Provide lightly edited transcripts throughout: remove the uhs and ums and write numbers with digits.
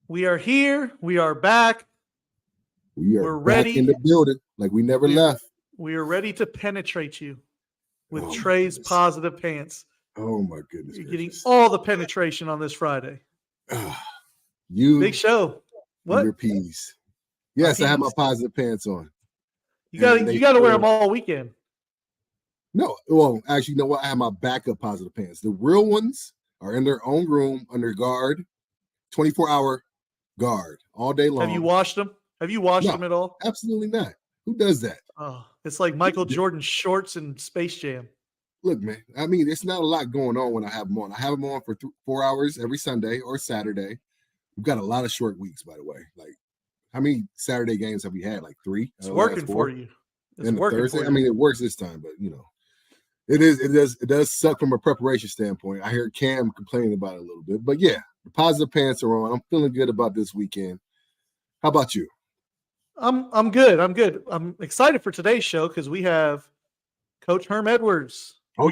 We are here. We are back. We are We're back ready. in the building like we never left. We are ready to penetrate you with Oh, my Trai's goodness. positive pants. Oh my goodness. You're gracious. getting all the penetration on this Friday. You Big show. and your What? peas. Yes, I have my peas. positive pants on. You got And you got to they wear feel- them all weekend. No, well, actually, you know what? I have my backup positive pants. The real ones are in their own room under guard, 24-hour guard all day long. Have you washed them? Have you washed No. them at all? Absolutely not. Who does that? Oh, it's like Michael Jordan shorts and Space Jam. Look, man, I mean, it's not a lot going on when I have them on. I have them on for 4 hours every Sunday or Saturday. We've got a lot of short weeks, by the way. Like, how many Saturday games have we had? Like 3? It's working for you. It's And the working Thursday. for you. I mean, it works this time, but it does suck from a preparation standpoint. I hear Cam complaining about it a little bit, but yeah, the positive pants are on. I'm feeling good about this weekend. How about you? I'm good. I'm good. I'm excited for today's show because we have Coach Herm Edwards. Oh,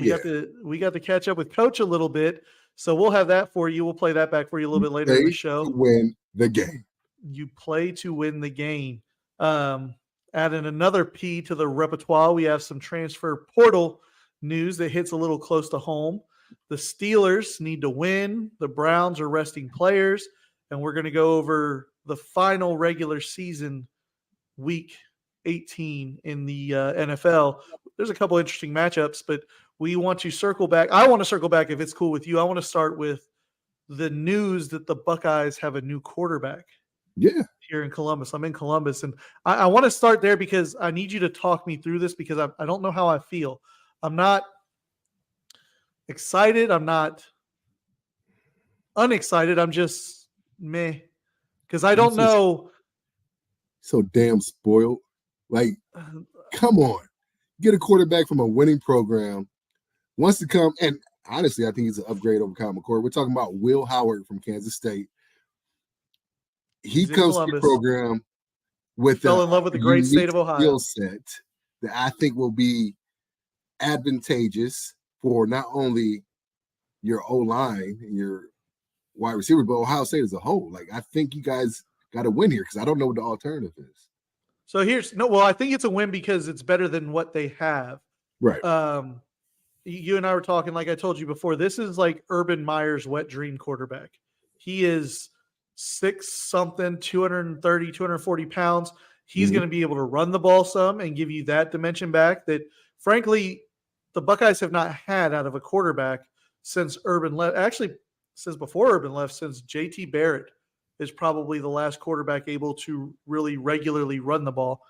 We got to catch up with Coach a little bit, so we'll have that for you. We'll play that back for you a little bit later in the show. To win the game. You play to win the game. Adding another P to the repertoire, we have some transfer portal news that hits a little close to home. The Steelers need to win. The Browns are resting players, and we're going to go over the final regular season week 18 in the NFL. There's a couple interesting matchups, but we want to circle back. I want to circle back if it's cool with you. I want to start with the news that the Buckeyes have a new quarterback. Yeah. Here in Columbus. I'm in Columbus, and I want to start there because I need you to talk me through this because I don't know how I feel. I'm not excited. I'm not unexcited. I'm just meh because I don't know. So damn spoiled. Like, come on. Get a quarterback from a winning program. Wants to come, and honestly, I think he's an upgrade over Kyle McCord. We're talking about Will Howard from Kansas State. He comes to the program with fell in love with the great state of Ohio skill set that I think will be advantageous for not only your O-line and your wide receiver, but Ohio State as a whole. Like, I think you guys got to win here because I don't know what the alternative is. So I think it's a win because it's better than what they have. Right. You and I were talking, like I told you before, this is like Urban Meyer's wet dream quarterback. He is 6-something, 230, 240 pounds. He's going to be able to run the ball some and give you that dimension back that, frankly, the Buckeyes have not had out of a quarterback since Urban left. Actually, since before Urban left, since JT Barrett is probably the last quarterback able to really regularly run the ball.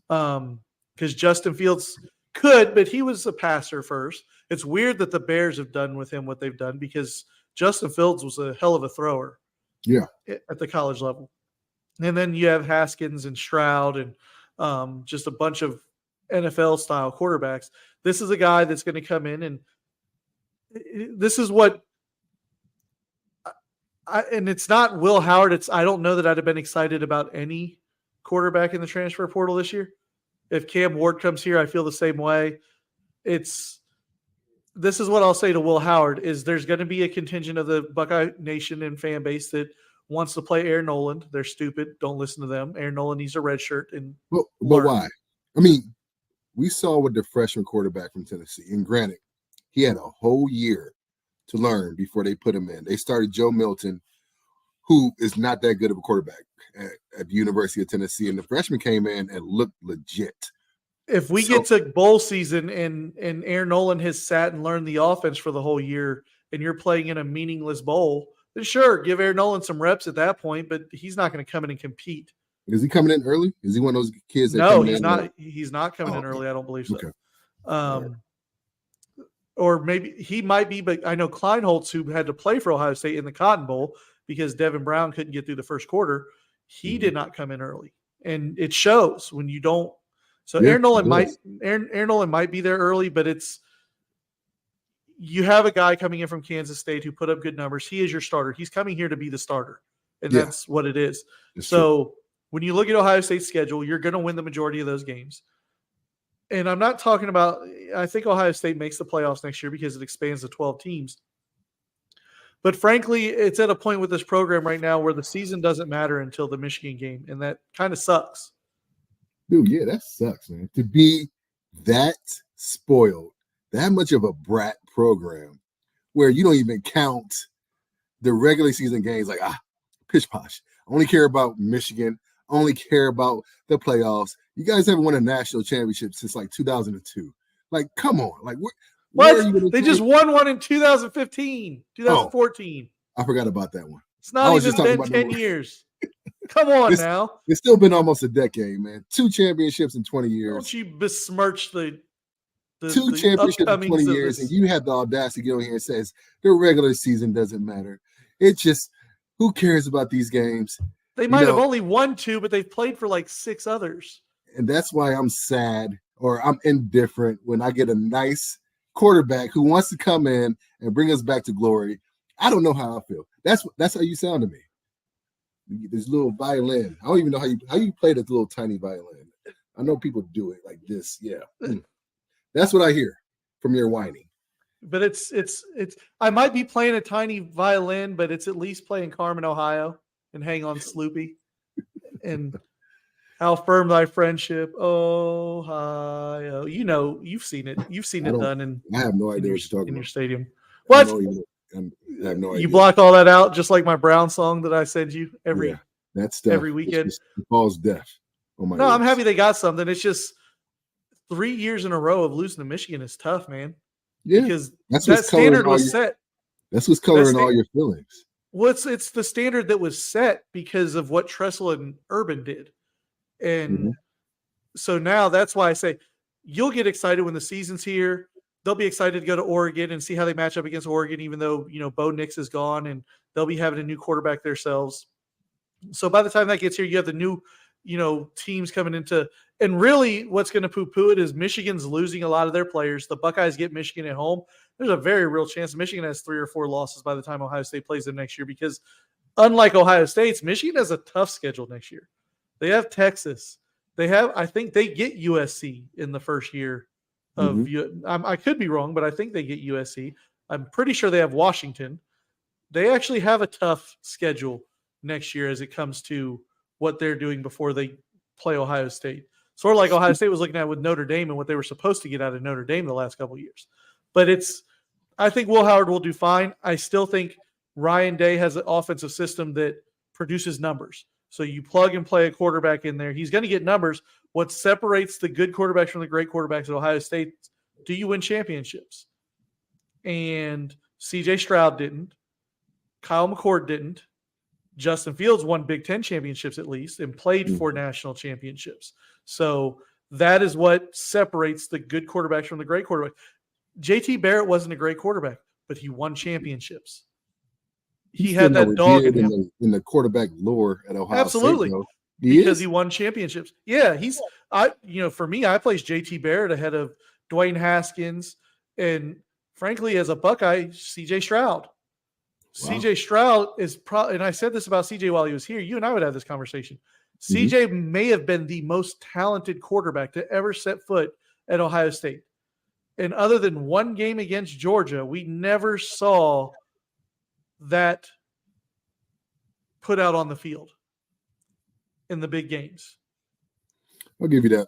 Because Justin Fields could, but he was a passer first. It's weird that the Bears have done with him what they've done because Justin Fields was a hell of a thrower. Yeah, at the college level. And then you have Haskins and Stroud and just a bunch of NFL-style quarterbacks. This is a guy that's going to come in, and this is what and it's not Will Howard. I don't know that I'd have been excited about any quarterback in the transfer portal this year. If Cam Ward comes here, I feel the same way. This is what I'll say to Will Howard is there's going to be a contingent of the Buckeye Nation and fan base that wants to play Aaron Noland. They're stupid. Don't listen to them. Aaron Noland needs a red shirt. But why? I mean, we saw with the freshman quarterback from Tennessee, and granted, he had a whole year to learn before they put him in. They started Joe Milton, who is not that good of a quarterback at the University of Tennessee, and the freshman came in and looked legit. If we get to bowl season and Aaron Noland has sat and learned the offense for the whole year and you're playing in a meaningless bowl, then sure, give Aaron Noland some reps at that point, but he's not going to come in and compete. Is he coming in early? Is he one of those kids? No, he's not. He's not coming in early. I don't believe so. Okay. Or maybe he might be, but I know Kleinholtz, who had to play for Ohio State in the Cotton Bowl because Devin Brown couldn't get through the first quarter, he did not come in early. And it shows when you don't. So Aaron Noland might be there early, but you have a guy coming in from Kansas State who put up good numbers. He is your starter. He's coming here to be the starter, and that's what it is. So when you look at Ohio State's schedule, you're going to win the majority of those games. And I'm not talking about – I think Ohio State makes the playoffs next year because it expands to 12 teams. But frankly, it's at a point with this program right now where the season doesn't matter until the Michigan game, and that kind of sucks. Dude, yeah, that sucks, man. To be that spoiled, that much of a brat program where you don't even count the regular season games like, pish posh. I only care about Michigan. I only care about the playoffs. You guys haven't won a national championship since like 2002. Like, come on. Like, where are you What? They just won one in 2015, 2014. I forgot about that one. It's not even been 10 years. Come on now. It's still been almost a decade, man. 2 championships in 20 years. Don't you besmirch the 2 championships in 20 years, and you have the audacity to get on here and says the regular season doesn't matter. It's just, who cares about these games? They might have only won 2, but they've played for like 6 others. And that's why I'm sad or I'm indifferent when I get a nice quarterback who wants to come in and bring us back to glory. I don't know how I feel. That's how you sound to me. This little violin. I don't even know how you play this little tiny violin. I know people do it like this. Yeah. That's what I hear from your whining. But it's I might be playing a tiny violin, but it's at least playing Carmen, Ohio, and Hang On Sloopy. And How Firm Thy Friendship, Ohio. You know, you've seen it. You've seen it done. And I have no idea what you're talking about. In your stadium. What? I have no idea. You blocked all that out, just like my Brown song that I send you every weekend. It falls deaf. Oh my! No, I'm happy they got something. It's just 3 years in a row of losing to Michigan is tough, man. Yeah, because that standard was set. That's what's coloring all your feelings. Well, it's the standard that was set because of what Tressel and Urban did, and so now that's why I say you'll get excited when the season's here. They'll be excited to go to Oregon and see how they match up against Oregon, even though, Bo Nix is gone and they'll be having a new quarterback themselves. So by the time that gets here, you have the new, teams coming into, and really what's going to poo-poo it is Michigan's losing a lot of their players. The Buckeyes get Michigan at home. There's a very real chance Michigan has 3 or 4 losses by the time Ohio State plays them next year, because unlike Ohio State's, Michigan has a tough schedule next year. They have Texas. I think they get USC in the first year. I could be wrong, but I think they get USC. I'm pretty sure they have Washington. They actually have a tough schedule next year as it comes to what they're doing before they play Ohio State. Sort of like Ohio State was looking at with Notre Dame and what they were supposed to get out of Notre Dame the last couple of years. But I think Will Howard will do fine. I still think Ryan Day has an offensive system that produces numbers. So you plug and play a quarterback in there. He's going to get numbers. What separates the good quarterbacks from the great quarterbacks at Ohio State, do you win championships? And C.J. Stroud didn't. Kyle McCord didn't. Justin Fields won Big Ten championships at least and played for national championships. So that is what separates the good quarterbacks from the great quarterback. J.T. Barrett wasn't a great quarterback, but he won championships. He had that dog in the quarterback lore at Ohio Absolutely. State. Because he won championships. Yeah, for me, I place J.T. Barrett ahead of Dwayne Haskins and, frankly, as a Buckeye, C.J. Stroud. Wow. C.J. Stroud is and I said this about C.J. while he was here. You and I would have this conversation. C.J. may have been the most talented quarterback to ever set foot at Ohio State. And other than one game against Georgia, we never saw that put out on the field in the big games. I'll give you that.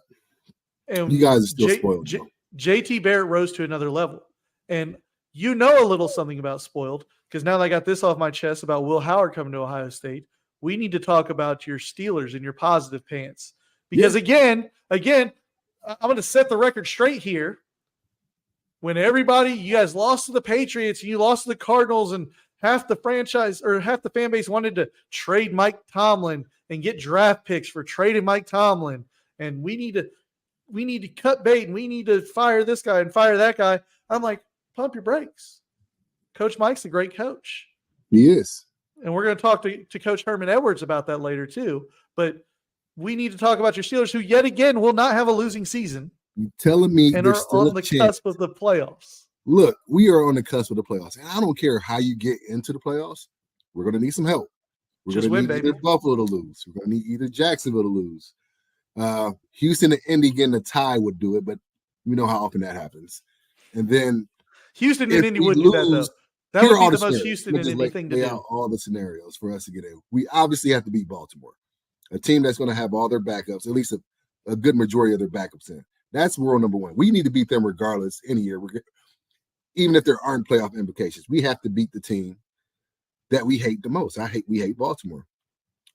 And you guys are still spoiled. JT Barrett rose to another level. And a little something about spoiled, because now that I got this off my chest about Will Howard coming to Ohio State, we need to talk about your Steelers and your positive pants. Because again, I'm going to set the record straight here. When you guys lost to the Patriots and you lost to the Cardinals, and half the franchise or half the fan base wanted to trade Mike Tomlin and get draft picks for trading Mike Tomlin, and we need to cut bait and we need to fire this guy and fire that guy. I'm like, pump your brakes. Coach Mike's a great coach. He is. And we're going to talk to Coach Herman Edwards about that later too. But we need to talk about your Steelers, who yet again will not have a losing season. You're telling me and are on the cusp of the playoffs. Look, we are on the cusp of the playoffs. And I don't care how you get into the playoffs. We're going to need some help. We're going to need either Buffalo to lose. We're going to need either Jacksonville to lose. Houston and Indy getting a tie would do it, but we know how often that happens. And then Houston and Indy wouldn't do that, though. That Here would are be all the the most scenarios. Houston We'll and just Indy thing to lay do. out all the scenarios for us to get in. We obviously have to beat Baltimore, a team that's going to have all their backups, at least a good majority of their backups in. That's rule number one. We need to beat them regardless any year, even if there aren't playoff implications. We have to beat the team that we hate the most. We hate Baltimore.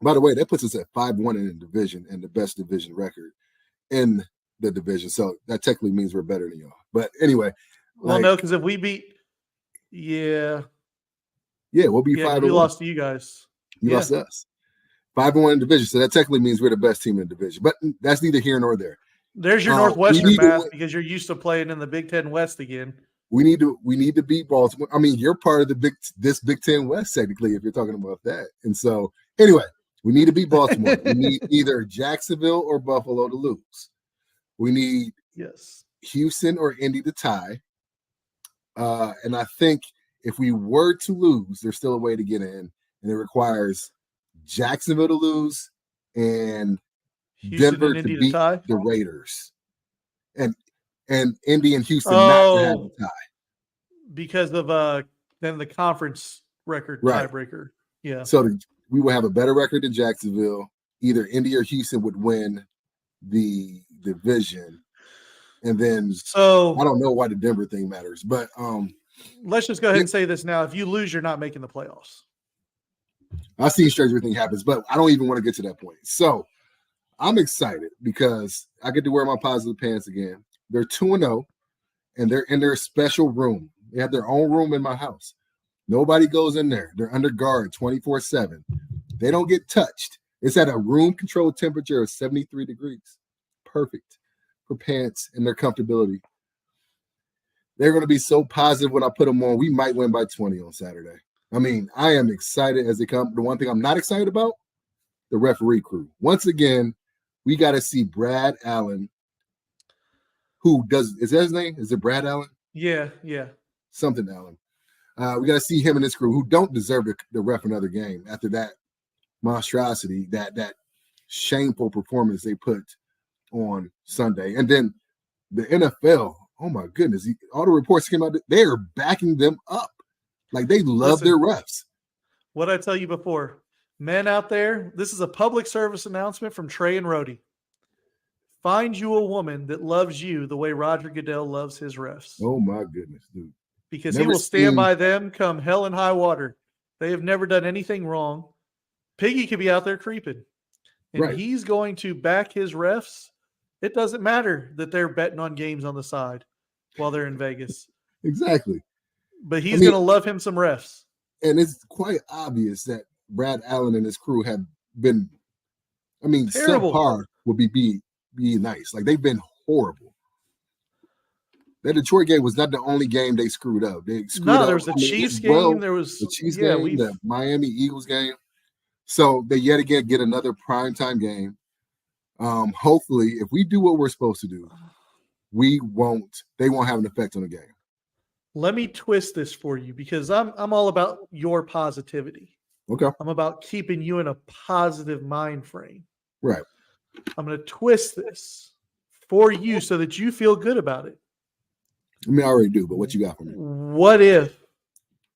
By the way, that puts us at 5-1 in the division and the best division record in the division. So that technically means we're better than y'all. But anyway. Well, no, because if we beat – we'll be 5-1. We lost to you guys. You lost to us. 5-1 in the division. So that technically means we're the best team in the division. But that's neither here nor there. There's your Northwestern math because you're used to playing in the Big Ten West again. We need to beat Baltimore. I mean, you're part of this Big Ten West, technically, if you're talking about that. And so, anyway, we need to beat Baltimore. We need either Jacksonville or Buffalo to lose. We need Houston or Indy to tie. And I think if we were to lose, there's still a way to get in, and it requires Jacksonville to lose and Houston Denver and Indy to beat tie? the Raiders, and Indy and Houston not to have a tie because of then the conference record tiebreaker. Yeah. So we will have a better record than Jacksonville. Either Indy or Houston would win the division. And then I don't know why the Denver thing matters, but let's just go ahead and say this now. If you lose, you're not making the playoffs. I've seen stranger thing happens, but I don't even want to get to that point. So I'm excited because I get to wear my positive pants again. They're 2-0, and they're in their special room. They have their own room in my house. Nobody goes in there. They're under guard 24/7. They don't get touched. It's at a room-controlled temperature of 73 degrees. Perfect for pants and their comfortability. They're going to be so positive when I put them on. We might win by 20 on Saturday. I mean, I am excited as they come. The one thing I'm not excited about, the referee crew. Once again, we got to see Brad Allen, is that his name? Is it Brad Allen? Yeah. Something Allen. We got to see him and his crew who don't deserve to ref another game after that monstrosity, that shameful performance they put on Sunday. And then the NFL, oh my goodness, all the reports came out, they are backing them up. Like they love their refs. What I tell you before, men out there, this is a public service announcement from Trai and Rody. Find you a woman that loves you the way Roger Goodell loves his refs. Oh my goodness, dude. Because he will stand by them come hell and high water. They have never done anything wrong. Piggy could be out there creeping. And he's going to back his refs. It doesn't matter that they're betting on games on the side while they're in Vegas. Exactly. But he's going to love him some refs. And it's quite obvious that Brad Allen and his crew have been, terrible. Subpar would be nice. Like they've been horrible. That Detroit game was not the only game they screwed up. There was the Chiefs game. There was the Chiefs game, the Miami Eagles game. So they yet again get another primetime game. Hopefully, if we do what we're supposed to do, they won't have an effect on the game. Let me twist this for you because I'm all about your positivity. Okay. I'm about keeping you in a positive mind frame. Right. I'm going to twist this for you so that you feel good about it. I already do, but what you got for me? What if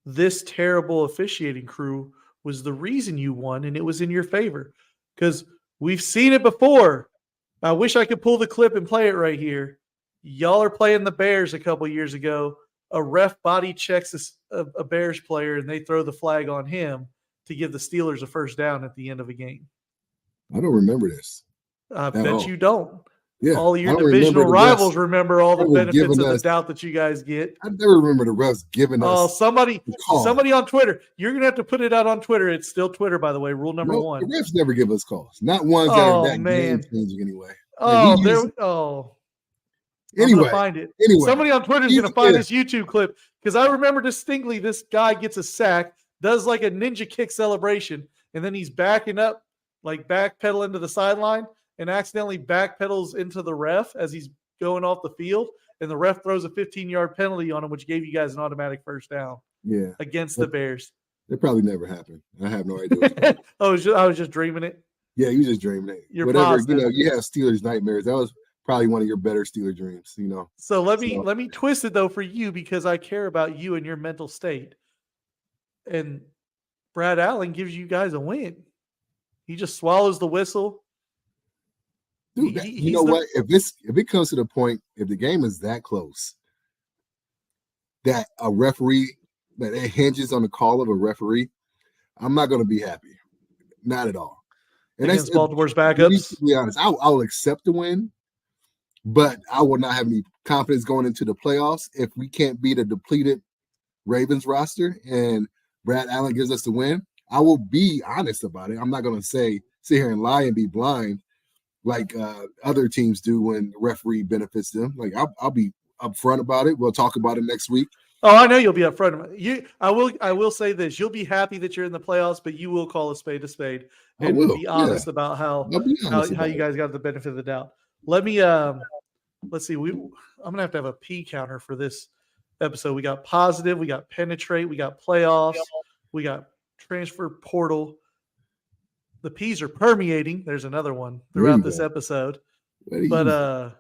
this terrible officiating crew was the reason you won and it was in your favor? Because we've seen it before. I wish I could pull the clip and play it right here. Y'all are playing the Bears a couple years ago. A ref body checks a Bears player and they throw the flag on him to give the Steelers a first down at the end of a game. I don't remember this. I bet you don't. Yeah, all your divisional rivals remember all the benefits of the doubt that you guys get. I never remember the refs giving us. Oh, somebody on Twitter. You're going to have to put it out on Twitter. It's still Twitter, by the way. Rule number one. The refs never give us calls. Not ones that are that game changing anyway. Anyway, find it. Somebody on Twitter is going to find this YouTube clip because I remember distinctly this guy gets a sack, does like a ninja kick celebration, and then he's backing up, like backpedaling to the sideline, and accidentally backpedals into the ref as he's going off the field, and the ref throws a 15-yard penalty on him, which gave you guys an automatic first down. Yeah, against the Bears. It probably never happened. I have no idea. I was just dreaming it. Yeah, you just dreaming it. You're positive. You have Steelers nightmares. That was probably one of your better Steeler dreams. So let me twist it though for you because I care about you and your mental state. and Brad Allen gives you guys a win. He just swallows the whistle. Dude, you know what? If it comes to the point, if the game is that close, that a referee, that it hinges on the call of a referee, I'm not going to be happy. Not at all. And against Baltimore's backups. To be honest, I'll accept the win, but I will not have any confidence going into the playoffs if we can't beat a depleted Ravens roster and Brad Allen gives us the win. I will be honest about it. I'm not going to sit here and lie and be blind like other teams do when the referee benefits them. Like I'll be upfront about it. We'll talk about it next week. Oh, I know you'll be upfront. I will say this. You'll be happy that you're in the playoffs, but you will call a spade and be honest about how you guys got the benefit of the doubt. Let me let's see. I'm gonna have to have a P counter for this episode. We got positive, we got penetrate, we got playoffs, we got transfer portal. The P's are permeating. There's another one throughout this episode. But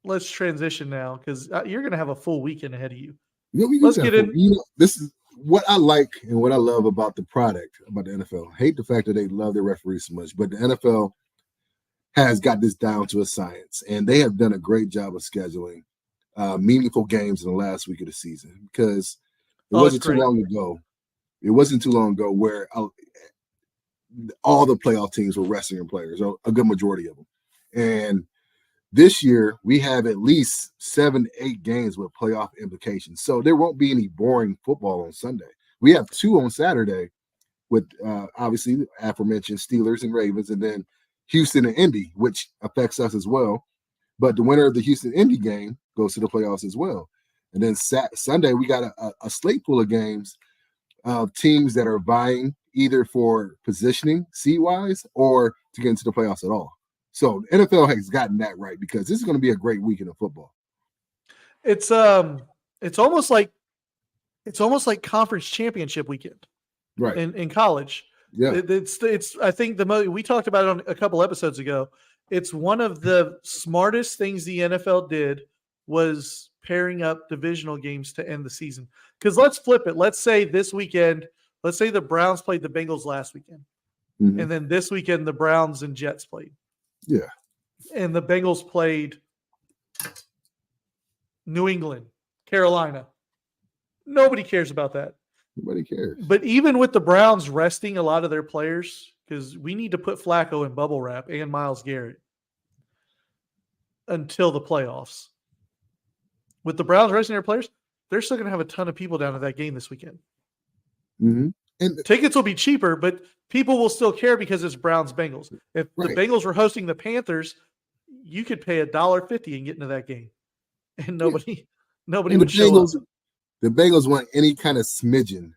let's transition now because you're going to have a full weekend ahead of you. Let's get in. This is what I like and what I love about the product, about the NFL. I hate the fact that they love their referees so much, but the NFL has got this down to a science, and they have done a great job of scheduling meaningful games in the last week of the season because it wasn't too long ago. It wasn't too long ago where all the playoff teams were resting players, a good majority of them. And this year, we have at least 7-8 games with playoff implications. So there won't be any boring football on Sunday. We have 2 on Saturday with obviously the aforementioned Steelers and Ravens, and then Houston and Indy, which affects us as well. But the winner of the Houston-Indy game goes to the playoffs as well. And then Sunday, we got a slate full of games of teams that are vying either for positioning seed-wise or to get into the playoffs at all. So the NFL has gotten that right because this is going to be a great weekend of football. It's almost like conference championship weekend, right? In college, yeah. It's I think we talked about it on a couple episodes ago. It's one of the smartest things the NFL did was pairing up divisional games to end the season. Because let's flip it. Let's say this weekend. Let's say the Browns played the Bengals last weekend, and then this weekend the Browns and Jets played. Yeah. And the Bengals played New England, Carolina. Nobody cares about that. Nobody cares. But even with the Browns resting a lot of their players, because we need to put Flacco in bubble wrap and Myles Garrett until the playoffs. With the Browns resting their players, they're still going to have a ton of people down at that game this weekend. Mm-hmm. And tickets will be cheaper, but people will still care because it's Browns-Bengals. If the Bengals were hosting the Panthers, you could pay $1.50 and get into that game, and nobody would show up. The Bengals want any kind of smidgen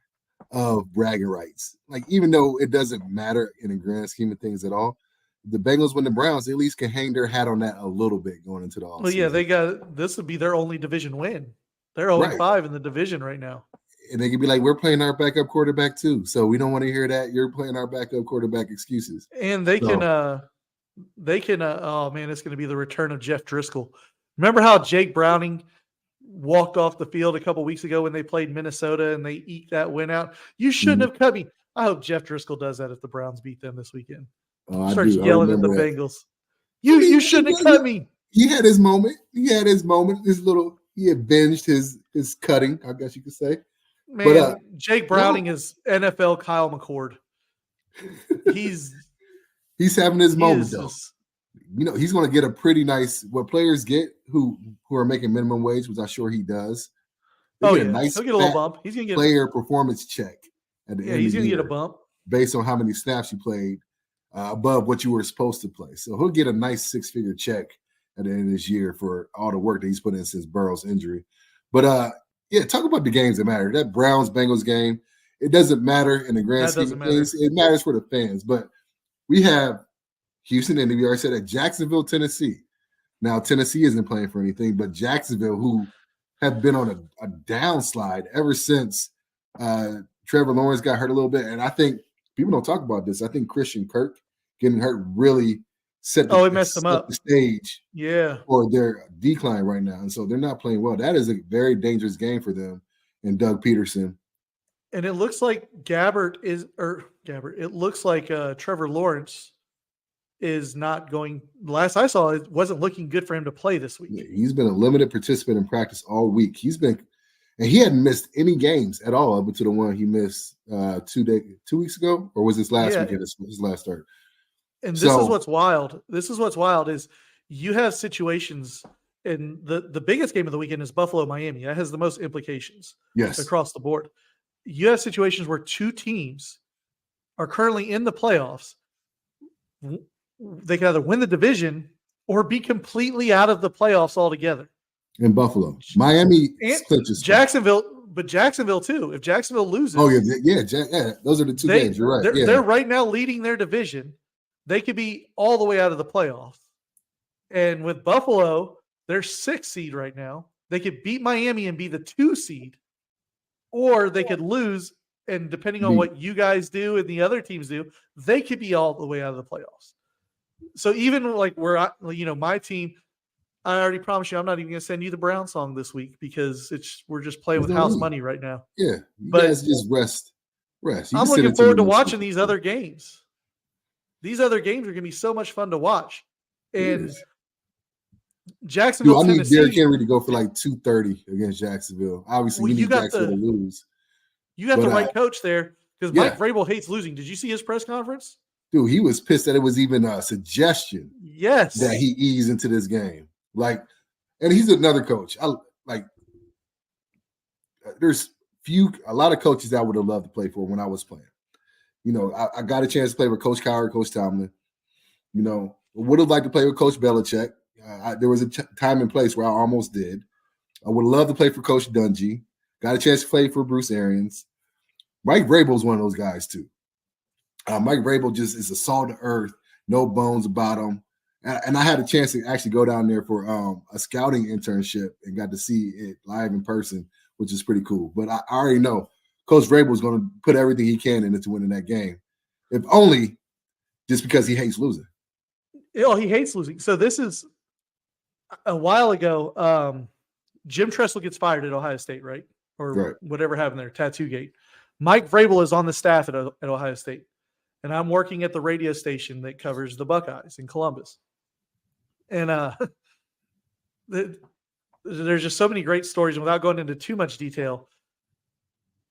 of bragging rights. Like, even though it doesn't matter in the grand scheme of things at all, the Bengals win the Browns, they at least can hang their hat on that a little bit going into the offseason. Well, yeah, this would be their only division win. They're 0-5 in the division right now. And they could be like, we're playing our backup quarterback too. So we don't want to hear that. You're playing our backup quarterback excuses. And they can, oh man, it's going to be the return of Jeff Driscoll. Remember how Jake Browning walked off the field a couple weeks ago when they played Minnesota and they eked that win out? You shouldn't have cut me. I hope Jeff Driscoll does that if the Browns beat them this weekend. Starts yelling at the Bengals. You shouldn't have cut me. He had his moment. He had avenged his cutting, I guess you could say. Man, but, Jake Browning is NFL Kyle McCord. He's having his moment, though. You know, he's going to get a pretty nice, what players get who are making minimum wage, which I'm sure he does. He'll get a little bump. He's going to get player performance check at the end of the year. He's going to get a bump based on how many snaps you played above what you were supposed to play. So he'll get a nice 6-figure check at the end of this year for all the work that he's put in since Burrow's injury. But yeah, talk about the games that matter. That Browns-Bengals game, it doesn't matter in the grand scheme of things. It matters for the fans. But we have Houston, and we already said that, Jacksonville, Tennessee. Now, Tennessee isn't playing for anything, but Jacksonville, who have been on a downslide ever since Trevor Lawrence got hurt a little bit. And I think people don't talk about this. I think Christian Kirk getting hurt really set the stage for their decline right now. And so they're not playing well. That is a very dangerous game for them. and Doug Peterson. And it looks like it looks like Trevor Lawrence is not going. Last I saw, it wasn't looking good for him to play this week. Yeah, he's been a limited participant in practice all week. And he hadn't missed any games at all up until the one he missed 2 weeks ago, or was this last weekend? His last start. And this is what's wild. This is what's wild is you have situations, and the biggest game of the weekend is Buffalo Miami. That has the most implications across the board. You have situations where two teams are currently in the playoffs. They can either win the division or be completely out of the playoffs altogether. In Buffalo, Miami, Jacksonville, but Jacksonville too. If Jacksonville loses, those are the two games. You're right. They're right now leading their division. They could be all the way out of the playoffs. And with Buffalo, they're 6th seed right now. They could beat Miami and be the 2 seed, or they could lose. And depending on what you guys do and the other teams do, they could be all the way out of the playoffs. So even like my team, I already promised you I'm not even going to send you the Brown song this week because we're just playing with house money right now. Yeah, you guys just rest. I'm looking forward to watching these other games. These other games are going to be so much fun to watch. And Jacksonville, I need Tennessee, Derrick Henry to go for like 230 against Jacksonville. Obviously, you need Jacksonville to lose. You got the right coach there because Mike Vrabel hates losing. Did you see his press conference? Dude, he was pissed that it was even a suggestion that he ease into this game. And he's another coach. There's a lot of coaches I would have loved to play for when I was playing. I got a chance to play with Coach Cowher, Coach Tomlin. Would have liked to play with Coach Belichick. There was a time and place where I almost did. I would love to play for Coach Dungy. Got a chance to play for Bruce Arians. Mike Vrabel is one of those guys too. Mike Vrabel just is a salt of earth, no bones about him. And I had a chance to actually go down there for a scouting internship and got to see it live in person, which is pretty cool. But I already know Coach Vrabel is going to put everything he can into winning that game, if only just because he hates losing. He hates losing. So this is a while ago. Jim Tressel gets fired at Ohio State, right? Or whatever happened there, Tattoo Gate. Mike Vrabel is on the staff at Ohio State. And I'm working at the radio station that covers the Buckeyes in Columbus. And there's just so many great stories. And without going into too much detail,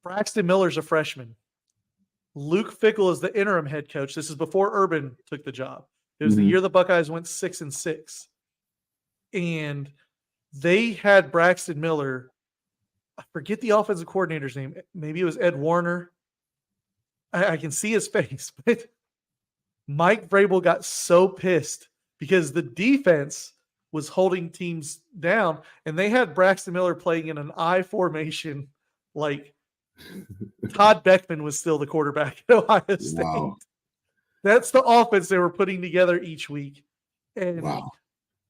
Braxton Miller's a freshman. Luke Fickell is the interim head coach. This is before Urban took the job. It was the year the Buckeyes went 6-6. And they had Braxton Miller. I forget the offensive coordinator's name. Maybe it was Ed Warner. I can see his face, but Mike Vrabel got so pissed because the defense was holding teams down, and they had Braxton Miller playing in an I formation like Todd Beckman was still the quarterback at Ohio State. Wow. That's the offense they were putting together each week. And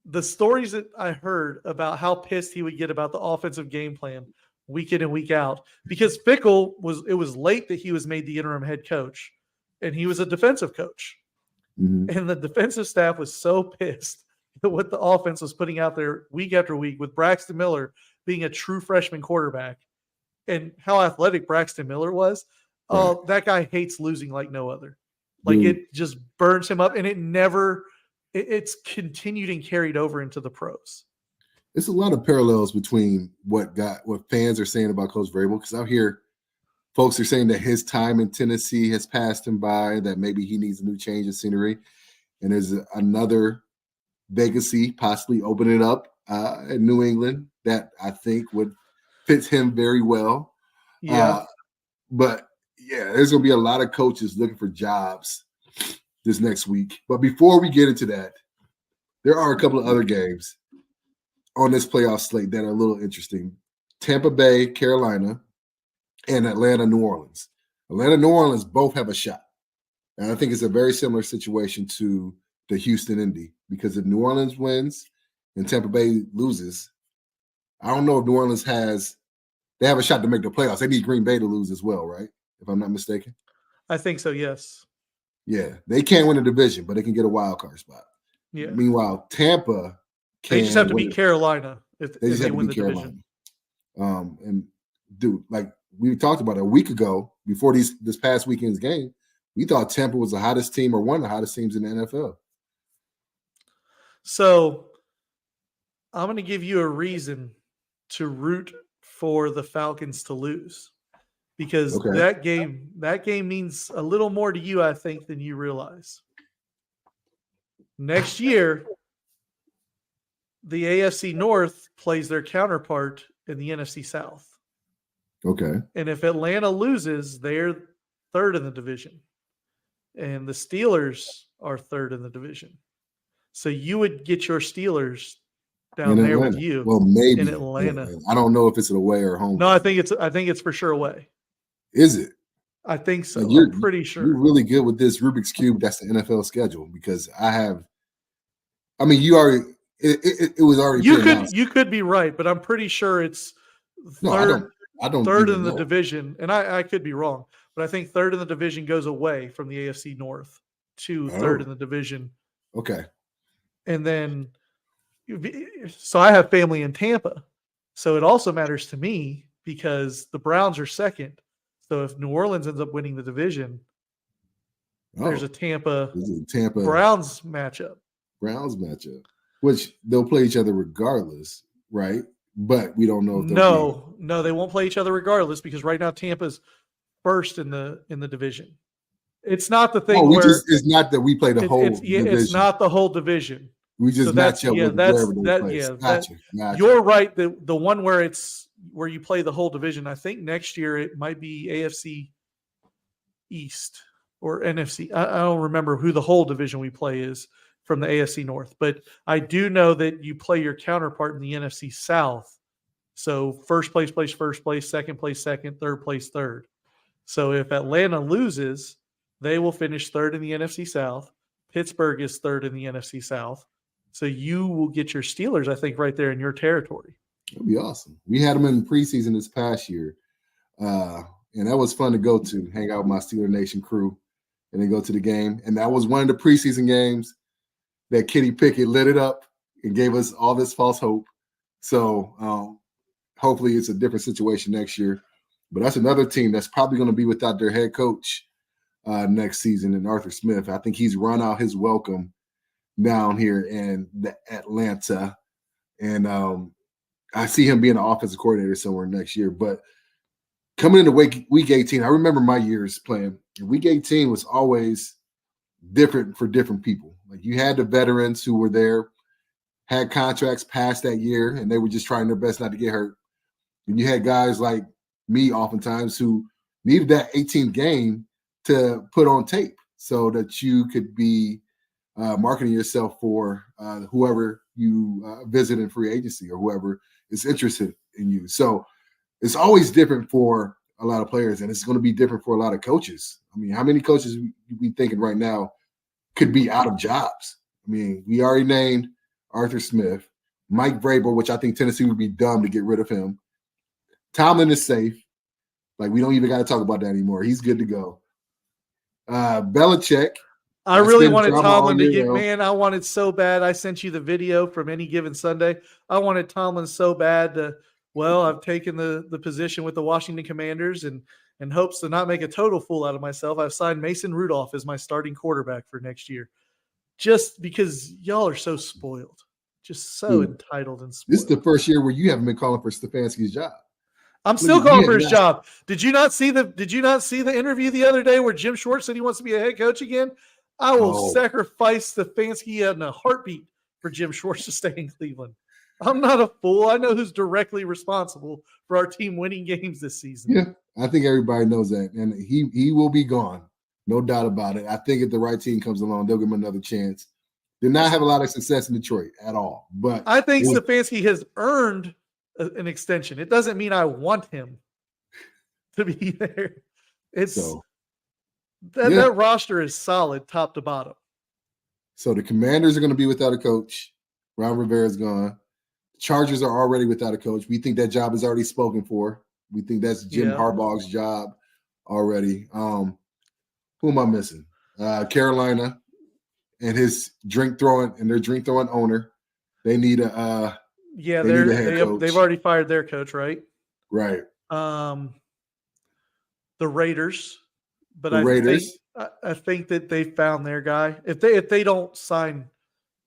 the stories that I heard about how pissed he would get about the offensive game plan week in and week out, because Fickell it was late that he was made the interim head coach, and he was a defensive coach. And the defensive staff was so pissed at what the offense was putting out there week after week with Braxton Miller being a true freshman quarterback and how athletic Braxton Miller was. Oh, that guy hates losing like no other. Like it just burns him up, and it's continued and carried over into the pros. It's a lot of parallels between what fans are saying about Coach Vrabel, because out here, folks are saying that his time in Tennessee has passed him by, that maybe he needs a new change of scenery. And there's another vacancy possibly opening up in New England that I think would fit him very well. But there's going to be a lot of coaches looking for jobs this next week. But before we get into that, there are a couple of other games on this playoff slate that are a little interesting. Tampa Bay, Carolina, and Atlanta, New Orleans. Atlanta, New Orleans both have a shot. And I think it's a very similar situation to the Houston Indy, because if New Orleans wins and Tampa Bay loses, I don't know if New Orleans they have a shot to make the playoffs. They need Green Bay to lose as well, right? If I'm not mistaken. I think so, yes. Yeah, they can't win the division, but they can get a wild card spot. Yeah. Meanwhile, Tampa they just have to beat Carolina if they win the division. And dude, like we talked about a week ago before this past weekend's game, we thought Tampa was the hottest team or one of the hottest teams in the NFL. So I'm going to give you a reason to root for the Falcons to lose, because that game means a little more to you, I think, than you realize. Next year, the AFC North plays their counterpart in the NFC South. Okay. And if Atlanta loses, they're third in the division. And the Steelers are third in the division. So you would get your Steelers down there with you. Well, maybe in Atlanta. I don't know if it's an away or home. No, I think it's for sure away. Is it? I think so. Like I'm pretty sure. You're really good with this Rubik's Cube. That's the NFL schedule, because you already it was already. You could be right, but I'm pretty sure it's third. I don't third in the division, and I could be wrong, but I think third in the division goes away from the AFC North to third in the division. Okay. And then, so I have family in Tampa, so it also matters to me because the Browns are second. So if New Orleans ends up winning the division, there's a Tampa Browns matchup. Which they'll play each other regardless, right? But we don't know if no, they won't play each other regardless, because right now Tampa's first in the division. It's not the thing it's not that we play the whole division. It's not the whole division. We just match up with wherever they play. Gotcha. You're right. The one where you play the whole division, I think next year it might be AFC East or NFC. I don't remember who the whole division we play is from the AFC North, but I do know that you play your counterpart in the NFC South. So first place plays first place, second place second, third place third. So if Atlanta loses, they will finish third in the NFC South. Pittsburgh is third in the NFC South. So you will get your Steelers, I think, right there in your territory. That'd be awesome. We had them in preseason this past year. And that was fun to go to, hang out with my Steeler Nation crew and then go to the game. And that was one of the preseason games that Kenny Pickett lit it up and gave us all this false hope. So hopefully it's a different situation next year. But that's another team that's probably going to be without their head coach next season, and Arthur Smith. I think he's run out his welcome down here in Atlanta. And I see him being an offensive coordinator somewhere next year. But coming into week 18, I remember my years playing. Week 18 was always different for different people. Like, you had the veterans who were there, had contracts past that year, and they were just trying their best not to get hurt. And you had guys like me oftentimes who needed that 18th game to put on tape so that you could be marketing yourself for whoever you visit in free agency or whoever is interested in you. So it's always different for a lot of players, and it's going to be different for a lot of coaches. I mean, how many coaches we thinking right now could be out of jobs? I mean, we already named Arthur Smith, Mike Vrabel, which I think Tennessee would be dumb to get rid of him. Tomlin is safe. Like, we don't even got to talk about that anymore. He's good to go. Belichick. I really wanted Tomlin to get, man, I wanted so bad. I sent you the video from Any Given Sunday. I wanted Tomlin so bad to, well, I've taken the position with the Washington Commanders and in hopes to not make a total fool out of myself, I've signed Mason Rudolph as my starting quarterback for next year. Just because y'all are so spoiled. Just so entitled and spoiled. This is the first year where you haven't been calling for Stefanski's job. I'm still calling for his job. Did you not see the interview the other day where Jim Schwartz said he wants to be a head coach again? I will sacrifice Stefanski in a heartbeat for Jim Schwartz to stay in Cleveland. I'm not a fool. I know who's directly responsible for our team winning games this season. Yeah, I think everybody knows that. And he will be gone. No doubt about it. I think if the right team comes along, they'll give him another chance. Did not have a lot of success in Detroit at all. But I think Stefanski has earned an extension. It doesn't mean I want him to be there. That roster is solid top to bottom. So the Commanders are going to be without a coach. Ron Rivera's gone. The Chargers are already without a coach. We think that job is already spoken for. We think that's Jim Harbaugh's job already. Who am I missing? Carolina and his drink throwing owner. They need a they've already fired their coach, right? Right. The Raiders, but The Raiders. I think that they found their guy. If they don't sign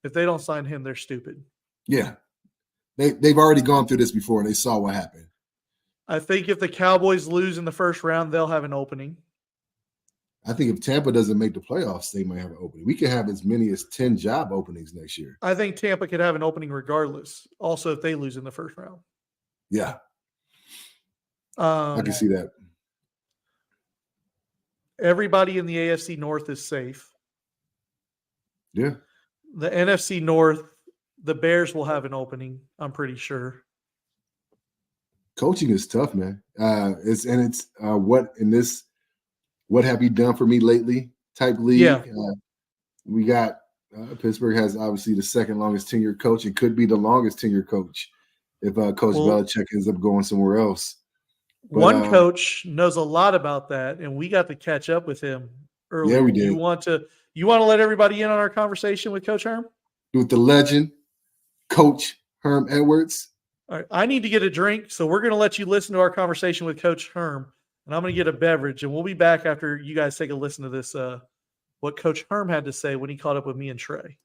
him, they're stupid. Yeah. They've already gone through this before. They saw what happened. I think if the Cowboys lose in the first round, they'll have an opening. I think if Tampa doesn't make the playoffs, they might have an opening. We could have as many as 10 job openings next year. I think Tampa could have an opening regardless. Also, if they lose in the first round. Yeah. I can see that. Everybody in the AFC North is safe. Yeah. The NFC North, the Bears will have an opening, I'm pretty sure. Coaching is tough, man. What have you done for me lately type league. Yeah. We got Pittsburgh has obviously the second longest tenured coach. It could be the longest tenured coach if Coach Belichick ends up going somewhere else. But, one coach knows a lot about that, and we got to catch up with him earlier. Yeah, we did. You want to let everybody in on our conversation with Coach Herm? With the legend, Coach Herm Edwards. All right, I need to get a drink, so we're going to let you listen to our conversation with Coach Herm, and I'm going to get a beverage, and we'll be back after you guys take a listen to this, what Coach Herm had to say when he caught up with me and Trai.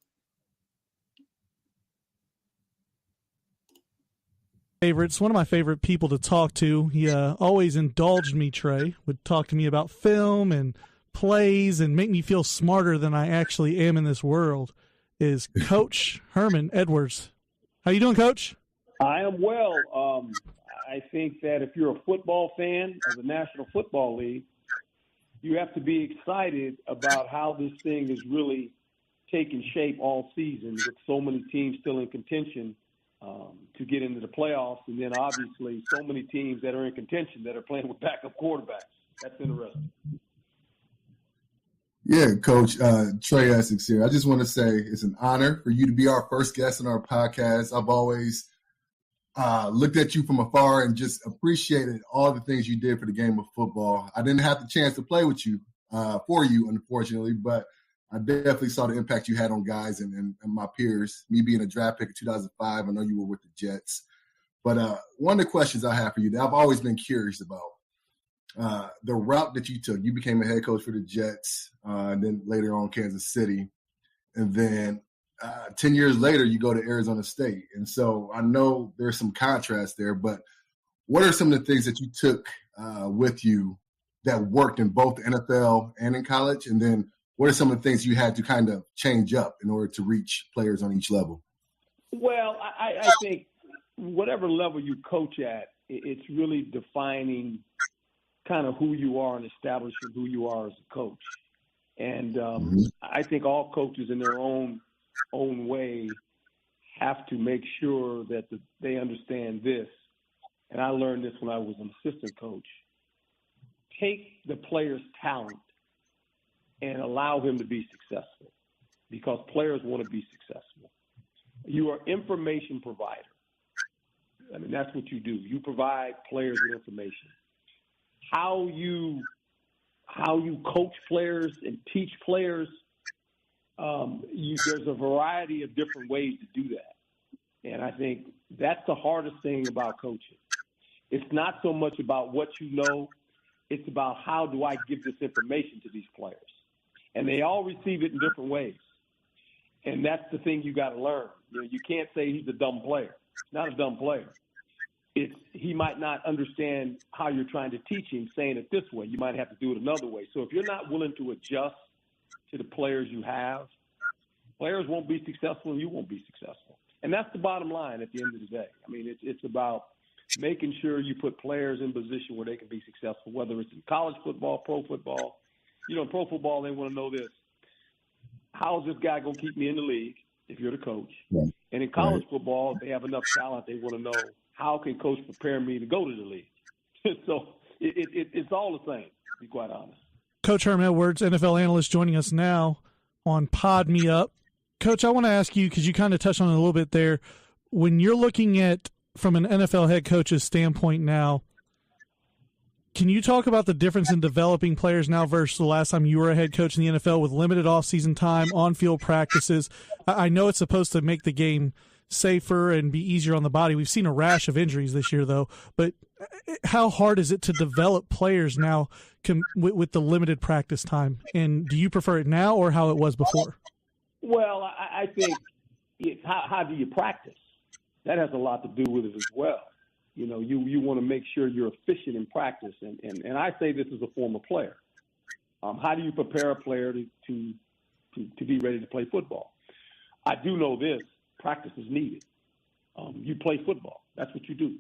Favorites, one of my favorite people to talk to. He always indulged me, Trai, would talk to me about film and plays and make me feel smarter than I actually am in this world, is Coach Herman Edwards. How you doing, Coach? I am well. I think that if you're a football fan of the National Football League, you have to be excited about how this thing is really taking shape all season with so many teams still in contention to get into the playoffs, and then obviously so many teams that are in contention that are playing with backup quarterbacks. That's interesting. Yeah, Coach, Trai Essex here. I just want to say it's an honor for you to be our first guest on our podcast. I've always looked at you from afar and just appreciated all the things you did for the game of football. I didn't have the chance to play with you, for you, unfortunately, but I definitely saw the impact you had on guys and my peers. Me being a draft pick in 2005, I know you were with the Jets. But one of the questions I have for you that I've always been curious about, the route that you took. You became a head coach for the Jets, and then later on Kansas City. And then 10 years later, you go to Arizona State. And so I know there's some contrast there, but what are some of the things that you took with you that worked in both the NFL and in college? And then what are some of the things you had to kind of change up in order to reach players on each level? Well, I think whatever level you coach at, it's really defining kind of who you are and establishing who you are as a coach. And I think all coaches in their own way have to make sure that they understand this. And I learned this when I was an assistant coach. Take the player's talent and allow him to be successful, because players want to be successful. You are information provider. I mean, that's what you do. You provide players with information. How you coach players and teach players, there's a variety of different ways to do that. And I think that's the hardest thing about coaching. It's not so much about what you know. It's about how do I give this information to these players. And they all receive it in different ways. And that's the thing you got to learn. You can't say he's a dumb player. He's not a dumb player. He might not understand how you're trying to teach him, saying it this way. You might have to do it another way. So if you're not willing to adjust to the players you have, players won't be successful and you won't be successful. And that's the bottom line at the end of the day. I mean, it's about making sure you put players in position where they can be successful, whether it's in college football, pro football. In pro football, they want to know this. How is this guy going to keep me in the league if you're the coach? Right. And in college football, they have enough talent. They want to know, how can coach prepare me to go to the league? So it's all the same, to be quite honest. Coach Herm Edwards, NFL analyst, joining us now on Pod Me Up. Coach, I want to ask you, because you kind of touched on it a little bit there, when you're looking at from an NFL head coach's standpoint now, can you talk about the difference in developing players now versus the last time you were a head coach in the NFL with limited offseason time, on-field practices? I know it's supposed to make the game safer and be easier on the body. We've seen a rash of injuries this year, though. But how hard is it to develop players now with the limited practice time? And do you prefer it now or how it was before? Well, I think how do you practice? That has a lot to do with it as well. You know, you want to make sure you're efficient in practice, and I say this as a former player. How do you prepare a player to be ready to play football? I do know this: practice is needed. You play football. That's what you do.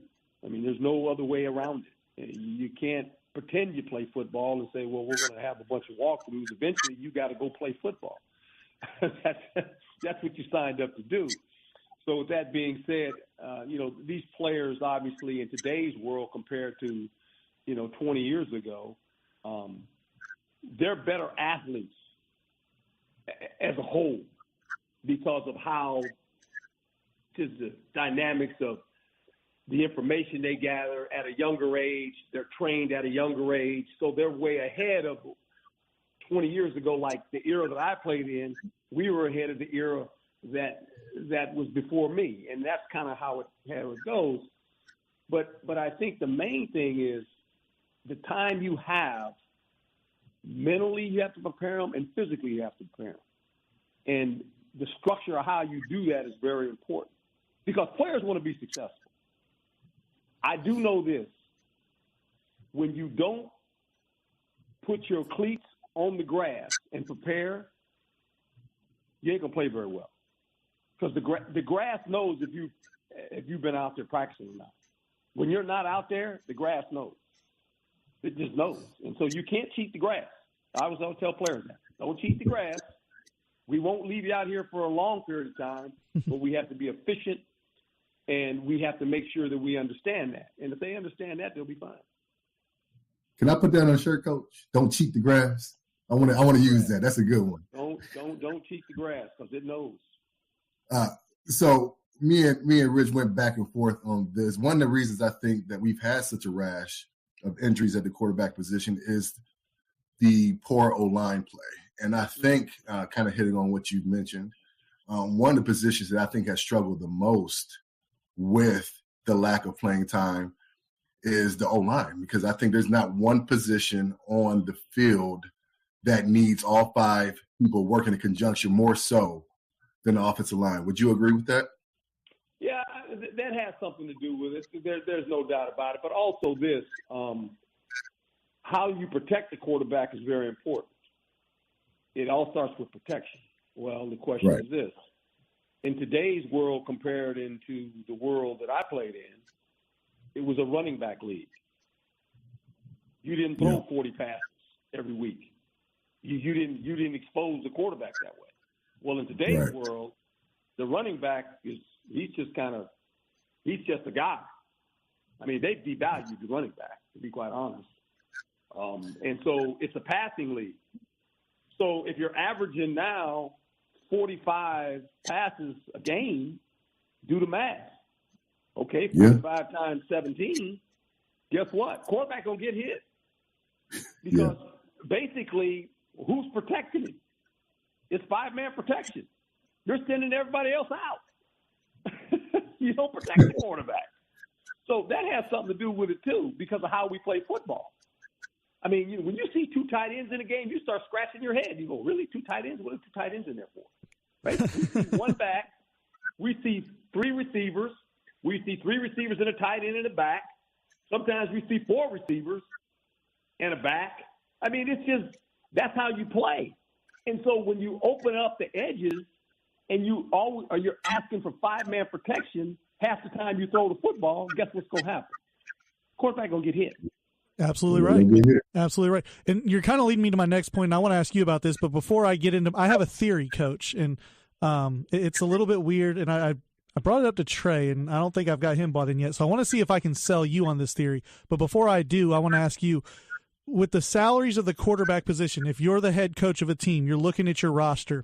I mean, there's no other way around it. You can't pretend you play football and say, well, we're going to have a bunch of walkthroughs. Eventually, you got to go play football. That's what you signed up to do. So with that being said, you know, these players obviously in today's world compared to, 20 years ago, they're better athletes as a whole because of how just the dynamics of the information they gather at a younger age. They're trained at a younger age, so they're way ahead of 20 years ago. Like the era that I played in, we were ahead of the era that was before me, and that's kind of how it goes. But I think the main thing is the time you have. Mentally, you have to prepare them, and physically, you have to prepare them. And the structure of how you do that is very important because players want to be successful. I do know this. When you don't put your cleats on the grass and prepare, you ain't going to play very well because the grass knows if you've been out there practicing or not. When you're not out there, the grass knows. It just knows. And so you can't cheat the grass. I always tell players that. Don't cheat the grass. We won't leave you out here for a long period of time, but we have to be efficient, and we have to make sure that we understand that. And if they understand that, they'll be fine. Can I put that on a shirt, Coach? Don't cheat the grass. I want to use that. That's a good one. Don't cheat the grass because it knows. So me and Rich went back and forth on this. One of the reasons I think that we've had such a rash of injuries at the quarterback position is the poor O-line play. And I think, kind of hitting on what you've mentioned, one of the positions that I think has struggled the most with the lack of playing time is the O-line, because I think there's not one position on the field that needs all five people working in conjunction more so than the offensive line. Would you agree with that? Yeah, that has something to do with it. There's no doubt about it. But also this, how you protect the quarterback is very important. It all starts with protection. Well, the question is this. In today's world compared into the world that I played in, it was a running back league. You didn't throw 40 passes every week. You didn't expose the quarterback that way. Well, in today's world, the running back he's just a guy. I mean, they've devalued the running back, to be quite honest. And so it's a passing league. So if you're averaging now 45 passes a game, do the math. Okay, 45 times 17, guess what? Quarterback going to get hit. Because basically, who's protecting him? It's five-man protection. You're sending everybody else out. You don't protect the quarterback. So that has something to do with it, too, because of how we play football. I mean, when you see two tight ends in a game, you start scratching your head. You go, really? Two tight ends? What are two tight ends in there for? Right? We see one back. We see three receivers. We see three receivers and a tight end in the back. Sometimes we see four receivers and a back. I mean, it's just that's how you play. And so when you open up the edges and you're asking for five-man protection, half the time you throw the football, guess what's going to happen? Quarterback going to get hit. Absolutely right. Absolutely right. And you're kind of leading me to my next point, and I want to ask you about this. But before I get into – I have a theory, Coach, and it's a little bit weird. And I brought it up to Trai, and I don't think I've got him bought in yet. So I want to see if I can sell you on this theory. But before I do, I want to ask you, with the salaries of the quarterback position, if you're the head coach of a team, you're looking at your roster.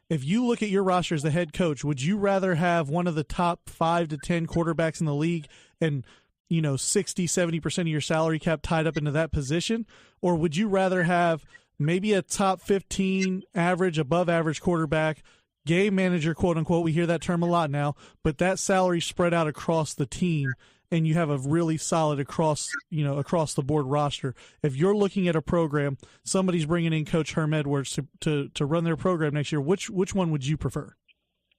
If you look at your roster as the head coach, would you rather have one of the top 5 to 10 quarterbacks in the league and – 60, 70% of your salary cap tied up into that position? Or would you rather have maybe a top 15 average, above average quarterback, game manager, quote unquote. We hear that term a lot now, but that salary spread out across the team, and you have a really solid across the board roster. If you're looking at a program, somebody's bringing in Coach Herm Edwards to run their program next year. Which one would you prefer?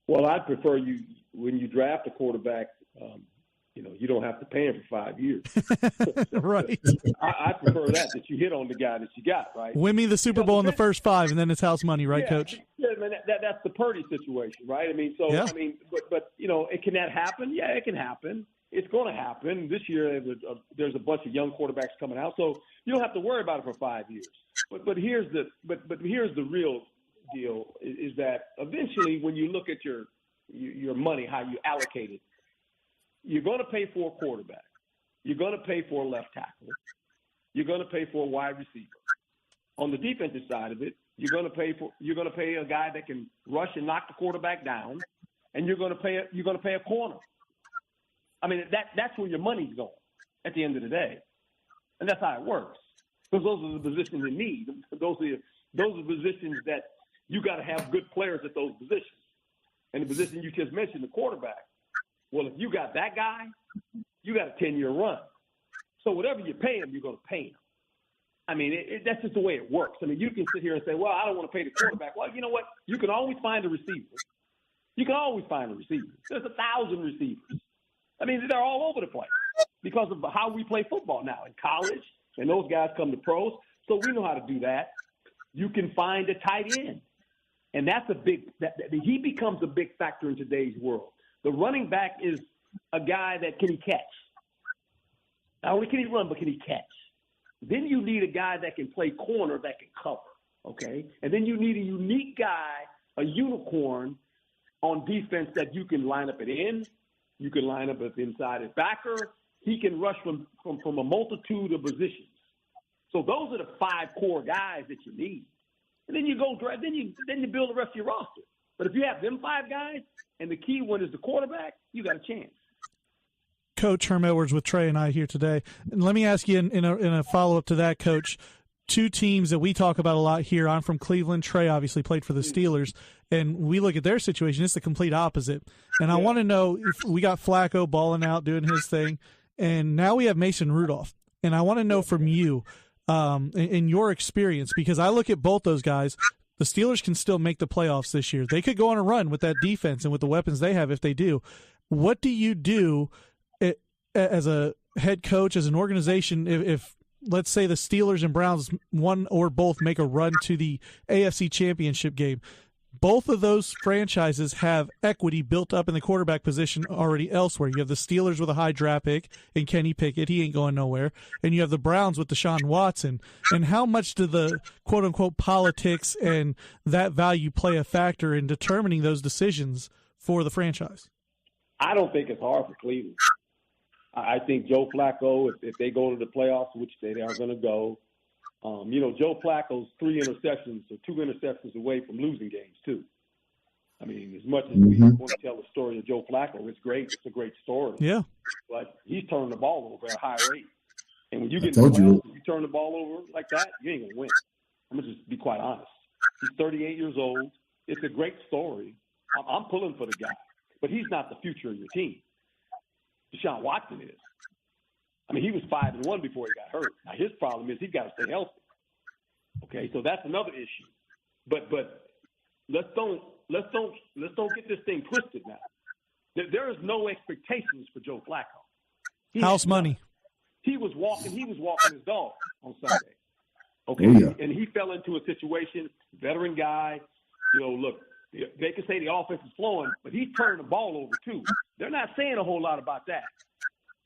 Well, I'd prefer when you draft a quarterback, you don't have to pay him for 5 years. Right. I prefer that you hit on the guy that you got, right? Win me the Super Bowl in the first 5, and then it's house money, right, Coach? Yeah, man, that's the Purdy situation, right? I mean, but can that happen? Yeah, it can happen. It's going to happen. This year, there's a bunch of young quarterbacks coming out, so you don't have to worry about it for 5 years. But here's the real deal is that eventually, when you look at your money, how you allocate it, you're going to pay for a quarterback. You're going to pay for a left tackle. You're going to pay for a wide receiver. On the defensive side of it, you're going to pay a guy that can rush and knock the quarterback down, and you're going to pay a corner. I mean, that's where your money's going at the end of the day, and that's how it works. Because those are the positions in need. Those are the positions that you got to have good players at those positions. And the position you just mentioned, the quarterback. Well, if you got that guy, you got a 10-year run. So whatever you pay him, you're going to pay him. I mean, that's just the way it works. I mean, you can sit here and say, well, I don't want to pay the quarterback. Well, you know what? You can always find a receiver. There's 1,000 receivers. I mean, they're all over the place because of how we play football now in college, and those guys come to pros. So we know how to do that. You can find a tight end, and that's he becomes a big factor in today's world. The running back is a guy that can he catch. Not only can he run, but can he catch? Then you need a guy that can play corner, that can cover, okay? And then you need a unique guy, a unicorn on defense that you can line up at end. You can line up as inside as backer. He can rush from a multitude of positions. So those are the 5 core guys that you need. And then you go then you build the rest of your roster. But if you have them 5 guys, and the key one is the quarterback, you got a chance. Coach Herm Edwards with Trai and I here today. And let me ask you in a follow-up to that, Coach, 2 teams that we talk about a lot here. I'm from Cleveland. Trai obviously played for the Steelers. And we look at their situation, it's the complete opposite. And I want to know if we got Flacco balling out, doing his thing, and now we have Mason Rudolph. And I want to know from you, in your experience, because I look at both those guys, the Steelers can still make the playoffs this year. They could go on a run with that defense and with the weapons they have if they do. What do you do as a head coach, as an organization, if let's say the Steelers and Browns, one or both, make a run to the AFC Championship game? Both of those franchises have equity built up in the quarterback position already elsewhere. You have the Steelers with a high draft pick and Kenny Pickett. He ain't going nowhere. And you have the Browns with Deshaun Watson. And how much do the quote-unquote politics and that value play a factor in determining those decisions for the franchise? I don't think it's hard for Cleveland. I think Joe Flacco, if they go to the playoffs, which they are going to go, Joe Flacco's 3 interceptions or 2 interceptions away from losing games too. I mean, as much as we want to tell the story of Joe Flacco, it's great. It's a great story. Yeah. But he's turning the ball over at a high rate. And when you get in the playoffs, you turn the ball over like that, you ain't going to win. I'm going to just be quite honest. He's 38 years old. It's a great story. I'm pulling for the guy. But he's not the future of your team. Deshaun Watson is. I mean, he was 5-1 before he got hurt. Now his problem is he's got to stay healthy. Okay, so that's another issue. But let's don't get this thing twisted now. There is no expectations for Joe Flacco. House money. He was walking his dog on Sunday. Okay, and he fell into a situation. Veteran guy. Look, they can say the offense is flowing, but he's turning the ball over too. They're not saying a whole lot about that.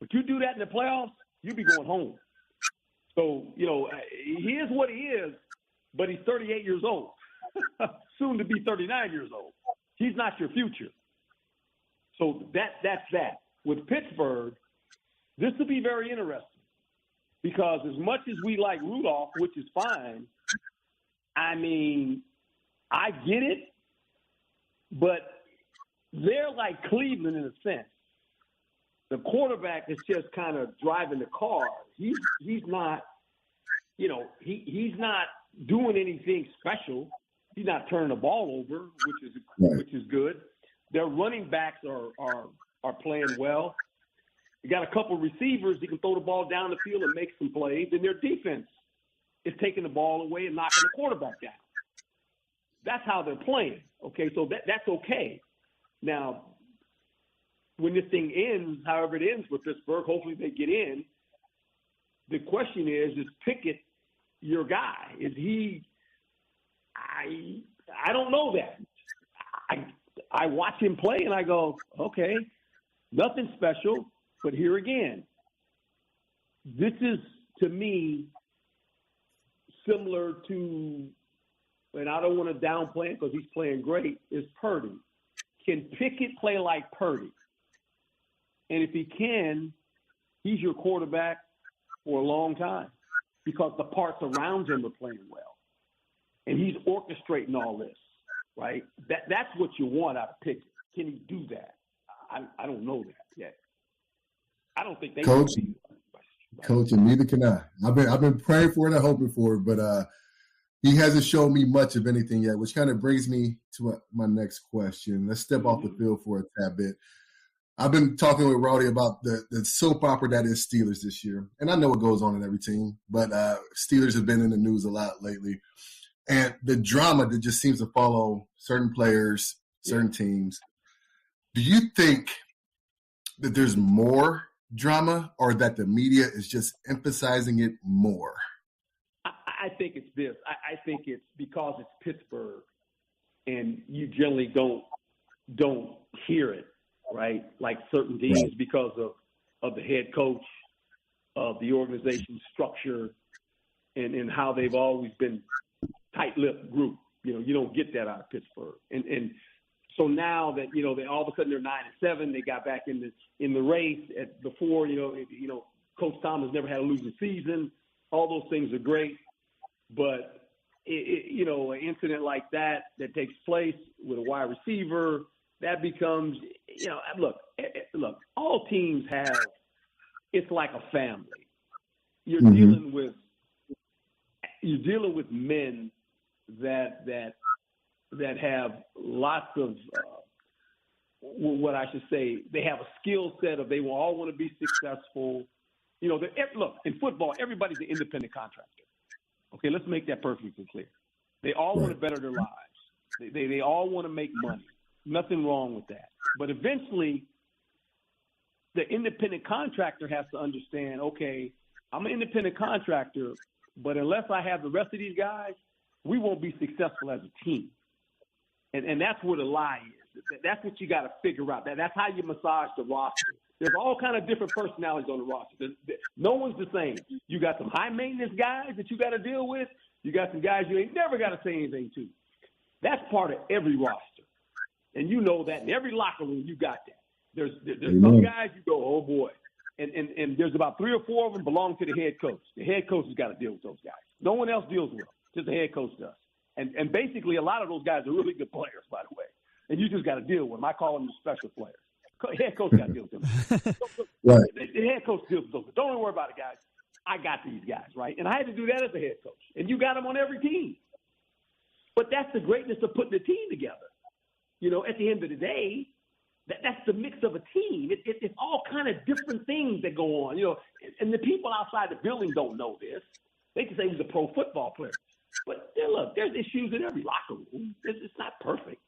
But you do that in the playoffs, you'll be going home. So, he is what he is, but he's 38 years old, soon to be 39 years old. He's not your future. So that's that. With Pittsburgh, this will be very interesting because as much as we like Rudolph, which is fine, I mean, I get it, but they're like Cleveland in a sense. The quarterback is just kind of driving the car. He's not, he's not doing anything special. He's not turning the ball over, which is good. Their running backs are playing well. You got a couple receivers that can throw the ball down the field and make some plays, and their defense is taking the ball away and knocking the quarterback down. That's how they're playing. Okay, so that's okay. Now, when this thing ends, however it ends with Pittsburgh, hopefully they get in. The question is Pickett your guy? Is he? I don't know that. I watch him play and I go, okay, nothing special, but here again, this is to me similar to, and I don't want to downplay him because he's playing great, is Purdy. Can Pickett play like Purdy? And if he can, he's your quarterback for a long time because the parts around him are playing well. And he's orchestrating all this, right? That's what you want out of Pickett. Can he do that? I don't know that yet. I don't think they Coach, can. Coach, and neither can I. I've been praying for it and hoping for it, but he hasn't shown me much of anything yet, which kind of brings me to my next question. Let's step off the field for a tad bit. I've been talking with Rody about the soap opera that is Steelers this year. And I know what goes on in every team, but Steelers have been in the news a lot lately. And the drama that just seems to follow certain players, certain teams. Do you think that there's more drama or that the media is just emphasizing it more? I think it's this. I think it's because it's Pittsburgh and you generally don't hear it, right? Like certain teams Right. because of the head coach, of the organization's structure, and how they've always been tight-lipped group. You don't get that out of Pittsburgh. And so now that, they all of a sudden they're 9-7, they got back in the race. Before, Coach Thomas never had a losing season. All those things are great. But, an incident like that takes place with a wide receiver, that becomes, look, all teams have, it's like a family. You're dealing with men that have lots of, what I should say, they have a skill set of they will all want to be successful. Look, in football, everybody's an independent contractor. Okay, let's make that perfectly clear. They all want to better their lives. They all want to make money. Nothing wrong with that. But eventually, the independent contractor has to understand, okay, I'm an independent contractor, but unless I have the rest of these guys, we won't be successful as a team. And that's where the lie is. That's what you got to figure out. That's how you massage the roster. There's all kind of different personalities on the roster. No one's the same. You got some high-maintenance guys that you got to deal with. You got some guys you ain't never got to say anything to. That's part of every roster. And you know that in every locker room, you got that. There's some guys you go, oh, boy. And there's about 3 or 4 of them belong to the head coach. The head coach has got to deal with those guys. No one else deals with them. Just the head coach does. And basically, a lot of those guys are really good players, by the way. And you just got to deal with them. I call them the special players. Head coach got to deal with them. Right. The head coach deals with those. Don't worry about it, guys. I got these guys, right? And I had to do that as a head coach. And you got them on every team. But that's the greatness of putting a team together. At the end of the day, that's the mix of a team. It's all kind of different things that go on, and the people outside the building don't know this. They can say he's a pro football player. But look, there's issues in every locker room. It's not perfect.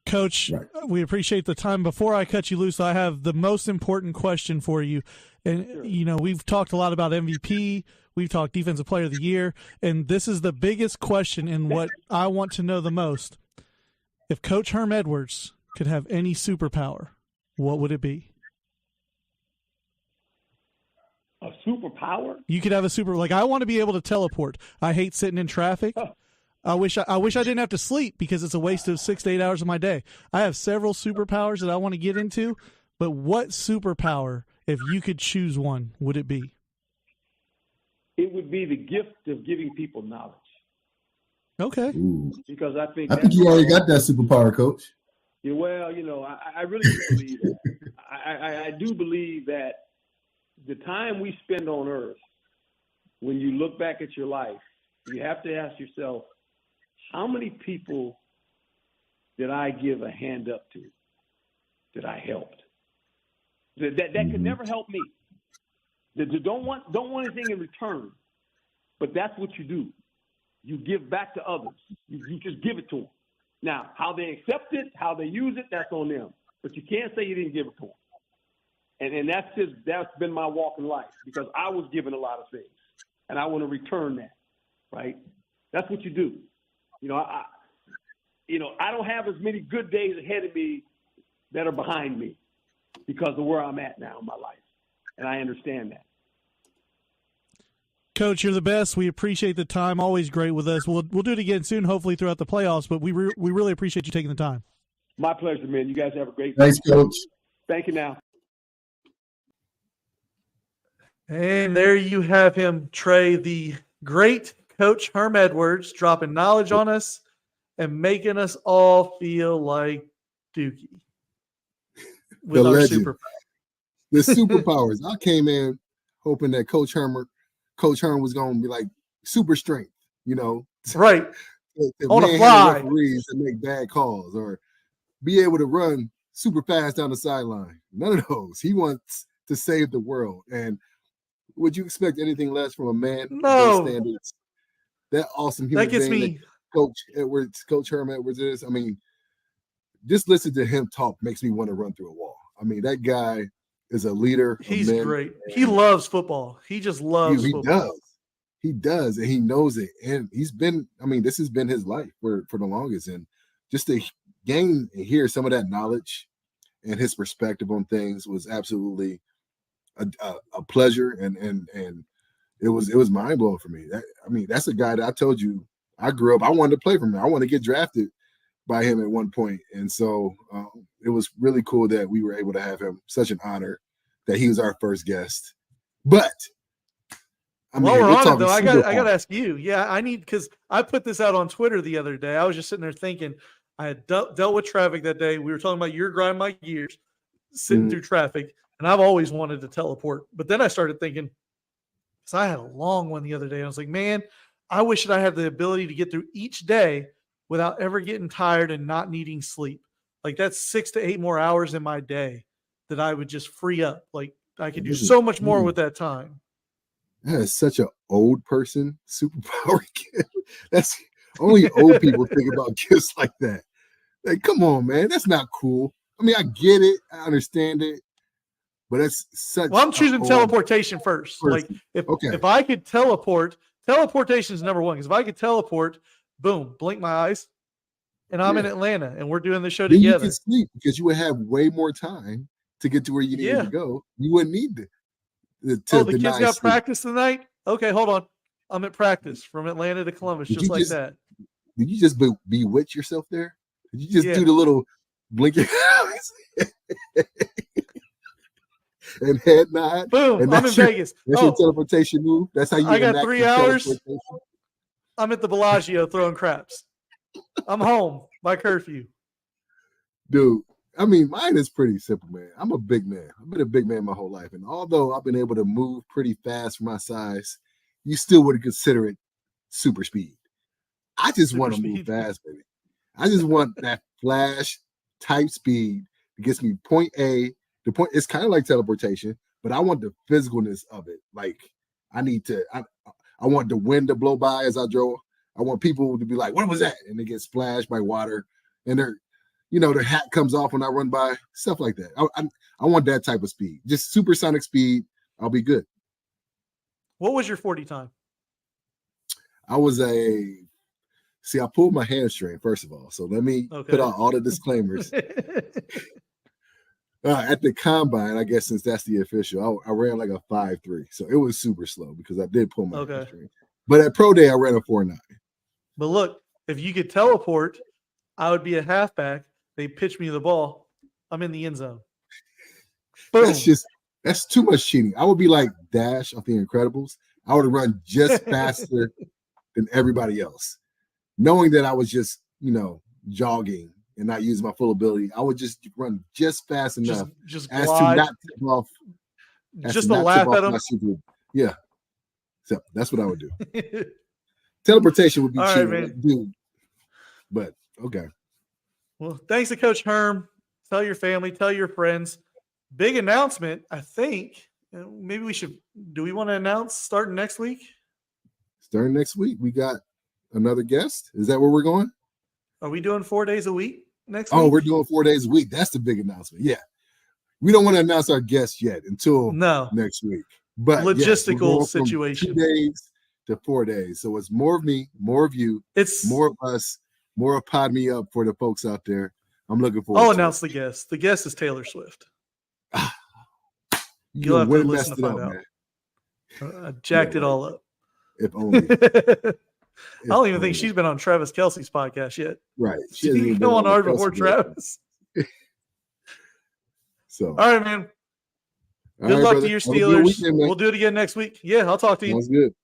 Coach, we appreciate the time. Before I cut you loose, I have the most important question for you. And, Sure. We've talked a lot about MVP. We've talked Defensive Player of the Year. And this is the biggest question and what I want to know the most. If Coach Herm Edwards could have any superpower, what would it be? A superpower? You could have a I want to be able to teleport. I hate sitting in traffic. I wish I didn't have to sleep because it's a waste of 6 to 8 hours of my day. I have several superpowers that I want to get into, but what superpower, if you could choose one, would it be? It would be the gift of giving people knowledge. Okay. Ooh. Because I think you already got that superpower, Coach. Yeah, well, I really do believe that. I do believe that the time we spend on Earth, when you look back at your life, you have to ask yourself, how many people did I give a hand up to that I helped? That could never help me. That don't want anything in return, but that's what you do. You give back to others. You just give it to them. Now, how they accept it, how they use it, that's on them. But you can't say you didn't give it to them. And that's been my walk in life, because I was given a lot of things, and I want to return that, right? That's what you do. I don't have as many good days ahead of me that are behind me because of where I'm at now in my life, and I understand that. Coach, you're the best. We appreciate the time. Always great with us. We'll do it again soon, hopefully throughout the playoffs. But we really appreciate you taking the time. My pleasure, man. You guys have a great day. Thanks, Coach. Thank you now. And there you have him, Trai, the great Coach Herm Edwards, dropping knowledge on us and making us all feel like Dookie with The our legend. superpowers. The superpowers. I came in hoping that Coach Herm was going to be like super strength, Right. to On a manhandle fly. referees and make bad calls, or be able to run super fast down the sideline. None of those. He wants to save the world. And would you expect anything less from a man with No. those standards? That awesome human That gets being me. that Coach Herm Edwards is. I mean, just listen to him talk makes me want to run through a wall. I mean, that guy is a leader of He's men. great. He loves football. He just loves He football. does. He does, and he knows it. And this has been his life for the longest. And just to gain and hear some of that knowledge and his perspective on things was absolutely a pleasure. And it was mind blowing for me. That's a guy that I told you I grew up. I wanted to play for him. I wanted to get drafted by him at one point. And so it was really cool that we were able to have him. Such an honor that he was our first guest. But While we're on it, though, I got to ask you. Yeah, because I put this out on Twitter the other day. I was just sitting there thinking, I had dealt with traffic that day. We were talking about your grind my gears, sitting through traffic, and I've always wanted to teleport. But then I started thinking, because I had a long one the other day. I was like, man, I wish that I had the ability to get through each day without ever getting tired and not needing sleep. Like, that's 6 to 8 more hours in my day that I would just free up. Like, I could do so much more with that time. That is such an old person superpower. That's only old people think about gifts like that. Like, come on, man. That's not cool. I mean, I get it. I understand it. But that's such. Well, I'm choosing teleportation first. Person. Like, if I could teleport, teleportation is number one. Because if I could teleport, boom, blink my eyes, and I'm in Atlanta, and we're doing the show then together. You can sleep because you would have way more time to get to where you needed to go. You wouldn't need the kids got sleep. Practice tonight? Okay, hold on. I'm at practice from Atlanta to Columbus, just like that. Did you just bewitch yourself there? Did you just do the little blinking and head nod? Boom, I'm in Vegas. That's your teleportation move? That's how you I got 3 hours. I'm at the Bellagio throwing craps. I'm home by curfew. Dude, I mean, mine is pretty simple, man. I'm a big man. I've been a big man my whole life. And although I've been able to move pretty fast for my size, you still wouldn't consider it super speed. I just want to move fast, baby. I just want that flash type speed that gets me point A to point. It's kind of like teleportation, but I want the physicalness of it. Like, I want the wind to blow by as I drove. I want people to be like, what was that? And they get splashed by water. And their hat comes off when I run by, stuff like that. I want that type of speed. Just supersonic speed. I'll be good. What was your 40 time? I pulled my hamstring, first of all. So let me put out all the disclaimers. At the combine, I guess since that's the official, I ran like a 5.3. So it was super slow because I did pull my hamstring. But at pro day, I ran a 4.9. But look, if you could teleport, I would be a halfback. They pitch me the ball. I'm in the end zone. Boom. That's too much cheating. I would be like Dash of The Incredibles. I would run just faster than everybody else. Knowing that I was just, jogging and not using my full ability, I would just run just fast enough just as glide, to not tip off. Just to laugh at them. Yeah. So that's what I would do. Teleportation would be cheating. Right, dude, But okay. Well, thanks to Coach Herm. Tell your family, tell your friends. Big announcement, I think. Maybe we should. Do we want to announce starting next week? Starting next week, we got another guest. Is that where we're going? Are we doing 4 days a week next week? Oh, we're doing 4 days a week. That's the big announcement. Yeah. We don't want to announce our guest yet until next week. But logistical yes, situation. 2 days to 4 days. So it's more of me, more of you, it's more of us, more of Pod Me Up for the folks out there. I'm looking forward I'll to announce it. the guest. The guest is Taylor Swift. You'll have to listen to find out. Man. I jacked it all up. If only. I don't even think she's been on Travis Kelce's podcast yet. Right. She can come on ours before Travis. So, all right, man. Good luck to your Steelers. We'll do it again next week. Yeah, I'll talk to you. Sounds good.